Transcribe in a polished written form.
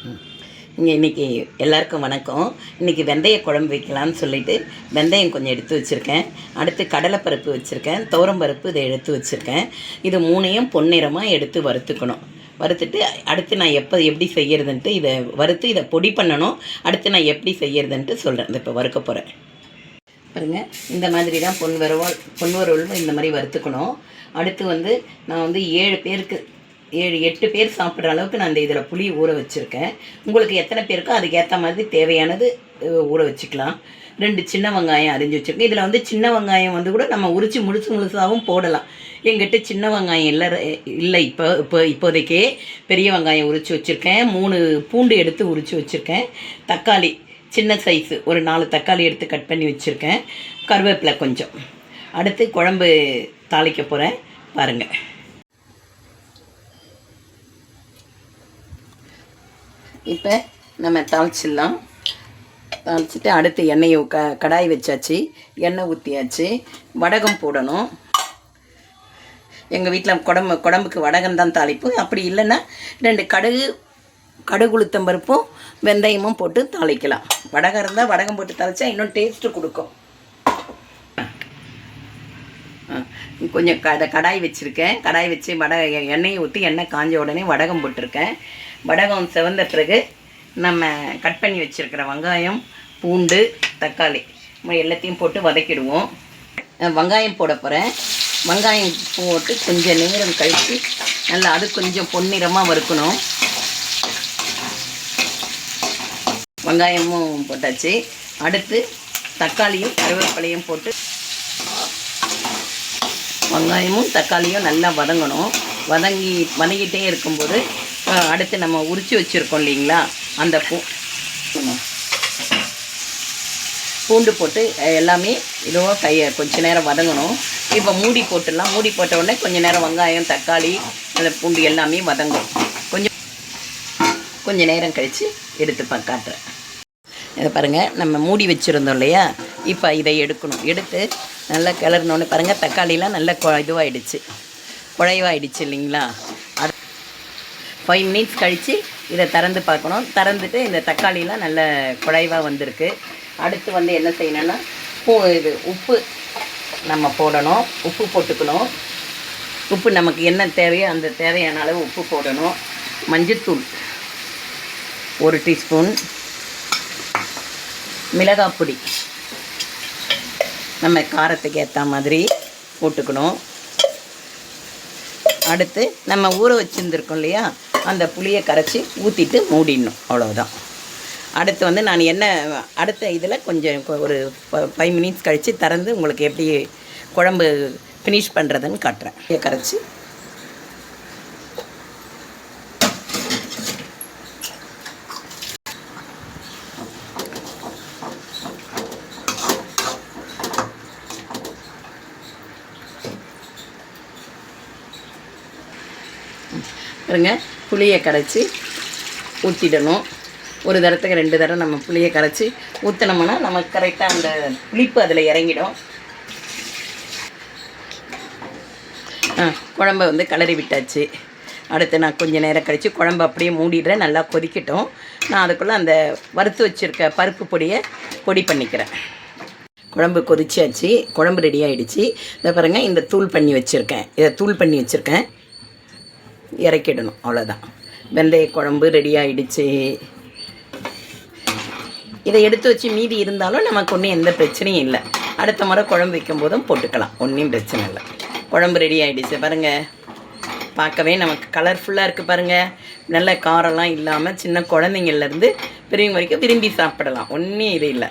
இங்கே இன்றைக்கி எல்லாருக்கும் வணக்கம். இன்றைக்கி வெந்தய குழம்பு வைக்கலான்னு சொல்லிவிட்டு வெந்தயம் கொஞ்சம் எடுத்து வச்சுருக்கேன். அடுத்து கடலைப்பருப்பு வச்சுருக்கேன், துவரம்பருப்பு இதை எடுத்து வச்சுருக்கேன். இது மூணையும் பொன்னிறமாக எடுத்து வறுத்துக்கணும். வறுத்துட்டு அடுத்து நான் எப்படி செய்கிறதுன்ட்டு இதை வறுத்து இதை பொடி பண்ணணும். அடுத்து நான் எப்படி செய்கிறதுன்ட்டு சொல்கிறேன். இதை இப்போ வறுக்க போகிறேன் பாருங்கள். இந்த மாதிரி தான் பொன்வரவல் இந்த மாதிரி வறுத்துக்கணும். அடுத்து நான் 7 8 பேர் சாப்பிட்ற அளவுக்கு நான் இந்த இதில் புளி ஊற வச்சுருக்கேன். உங்களுக்கு எத்தனை பேருக்கோ அதுக்கு ஏற்ற மாதிரி தேவையானது ஊற வச்சுக்கலாம். 2 சின்ன வெங்காயம் அரிஞ்சு வச்சுருக்கேன். இதில் சின்ன வெங்காயம் கூட நம்ம உரித்து முழுசாகவும் போடலாம். எங்கிட்ட சின்ன வெங்காயம் இல்லை. இப்போதைக்கே பெரிய வெங்காயம் உரித்து வச்சுருக்கேன். 3 பூண்டு எடுத்து உரித்து வச்சுருக்கேன். தக்காளி சின்ன சைஸு ஒரு 4 தக்காளி எடுத்து கட் பண்ணி வச்சுருக்கேன். கருவேப்பிலை கொஞ்சம். அடுத்து குழம்பு தாளிக்க போகிறேன் பாருங்கள். இப்போ நம்ம தாளிச்சிடலாம். தாளிச்சிட்டு அடுத்து எண்ணெயை கடாய் வச்சாச்சு, எண்ணெய் ஊற்றியாச்சு. வடகம் போடணும். எங்கள் வீட்டில் குழம்புக்கு வடகம் தான் தாளிப்பு. அப்படி இல்லைன்னா 2 கடுகு உளுத்தம்பருப்பும் வெந்தயமும் போட்டு தாளிக்கலாம். வடகம் இருந்தால் வடகம் போட்டு தாளித்தா இன்னும் டேஸ்ட்டு கொடுக்கும். கொஞ்சம் கடாய் வச்சுருக்கேன். கடாய் வச்சு எண்ணெயை ஊற்றி எண்ணெய் காஞ்ச உடனே வடகம் போட்டிருக்கேன். வடகம் செவந்த பிறகு நம்ம கட் பண்ணி வச்சுருக்கிற வெங்காயம், பூண்டு, தக்காளி எல்லாத்தையும் போட்டு வதக்கிடுவோம். வெங்காயம் போட போகிறேன். வெங்காயம் போட்டு கொஞ்சம் நேரம் கழித்து நல்லா அது கொஞ்சம் பொன்னிறமாக வறுக்கணும். வெங்காயமும் போட்டாச்சு. அடுத்து தக்காளியும் கருவேப்பிலையும் போட்டு வெங்காயமும் தக்காளியும் நல்லா வதங்கணும். வதங்கிட்டே இருக்கும்போது அடுத்து நம்ம உரித்து வச்சுருக்கோம் இல்லைங்களா, அந்த பூண்டு போட்டு எல்லாமே இதுவாக கொஞ்ச நேரம் வதங்கணும். இப்போ மூடி போட்டுடலாம். மூடி போட்ட உடனே கொஞ்சம் நேரம் வெங்காயம், தக்காளி, அந்த பூண்டு எல்லாமே வதங்கும். கொஞ்சம் நேரம் கழித்து எடுத்து காட்டுறேன். இதை பாருங்கள், நம்ம மூடி வச்சுருந்தோம் இல்லையா, இப்போ இதை எடுக்கணும். எடுத்து நல்லா கிளறினோன்னு பாருங்கள், தக்காளிலாம் நல்லா இதுவாகிடுச்சு, குழைவாகிடுச்சு இல்லைங்களா. 5 மினிட்ஸ் கழித்து இதை திறந்து பார்க்கணும். திறந்துட்டு இந்த தக்காளிலாம் நல்ல குழைவாக வந்திருக்கு. அடுத்து என்ன செய்யணும்னா உப்பு நம்ம போடணும். உப்பு போட்டுக்கணும். உப்பு நமக்கு என்ன தேவையோ அந்த தேவையான அளவு உப்பு போடணும். மஞ்சள்தூள் 1 டீஸ்பூன், மிளகாய் பொடி நம்ம காரத்துக்கு ஏற்ற மாதிரி போட்டுக்கணும். அடுத்து நம்ம ஊற வச்சுருந்துருக்கோம் இல்லையா, அந்த புளியை கரைச்சி ஊற்றிட்டு மூடிடணும். அவ்வளோதான். அடுத்து நான் அடுத்த இதில் கொஞ்சம் ஒரு 5 மினிட்ஸ் கழித்து திறந்து உங்களுக்கு எப்படி குழம்பு ஃபினிஷ் பண்ணுறதுன்னு காட்டுறேன். கரைச்சி பாருங்க, புளியை கரைச்சி ஊற்றிடணும். ஒரு தரத்துக்கு 2 தடவை நம்ம புளியை கரைச்சி ஊற்றினோம்னா நமக்கு கரெக்டாக அந்த புளிப்பு அதில் இறங்கிடும். குழம்பை கிளறி விட்டாச்சு. அடுத்து நான் கொஞ்சம் நேரம் கழித்து குழம்பு அப்படியே மூடிடுறேன். நல்லா கொதிக்கட்டும். நான் அதுக்குள்ளே அந்த வறுத்து வச்சுருக்க பருப்பு பொடியை பொடி பண்ணிக்கிறேன். குழம்பு கொதிச்சாச்சு. குழம்பு ரெடி ஆகிடுச்சு. இதை பாருங்கள், இந்த தூள் பண்ணி வச்சுருக்கேன். இறக்கிடணும். அவ்வளோதான். வெந்தய குழம்பு ரெடி ஆகிடுச்சு. இதை எடுத்து வச்சு மீதி இருந்தாலும் நமக்கு ஒன்றும் எந்த பிரச்சனையும் இல்லை. அடுத்த முறை குழம்பு வைக்கும் போதும் போட்டுக்கலாம். ஒன்றும் பிரச்சனை இல்லை. குழம்பு ரெடி ஆகிடுச்சு. பாருங்கள், பார்க்கவே நமக்கு கலர்ஃபுல்லாக இருக்குது. பாருங்கள், நல்ல காரம்லாம் இல்லாமல் சின்ன குழந்தைங்கள்லேருந்து பெரியவங்க வரைக்கும் விரும்பி சாப்பிடலாம். ஒன்றும் இது இல்லை.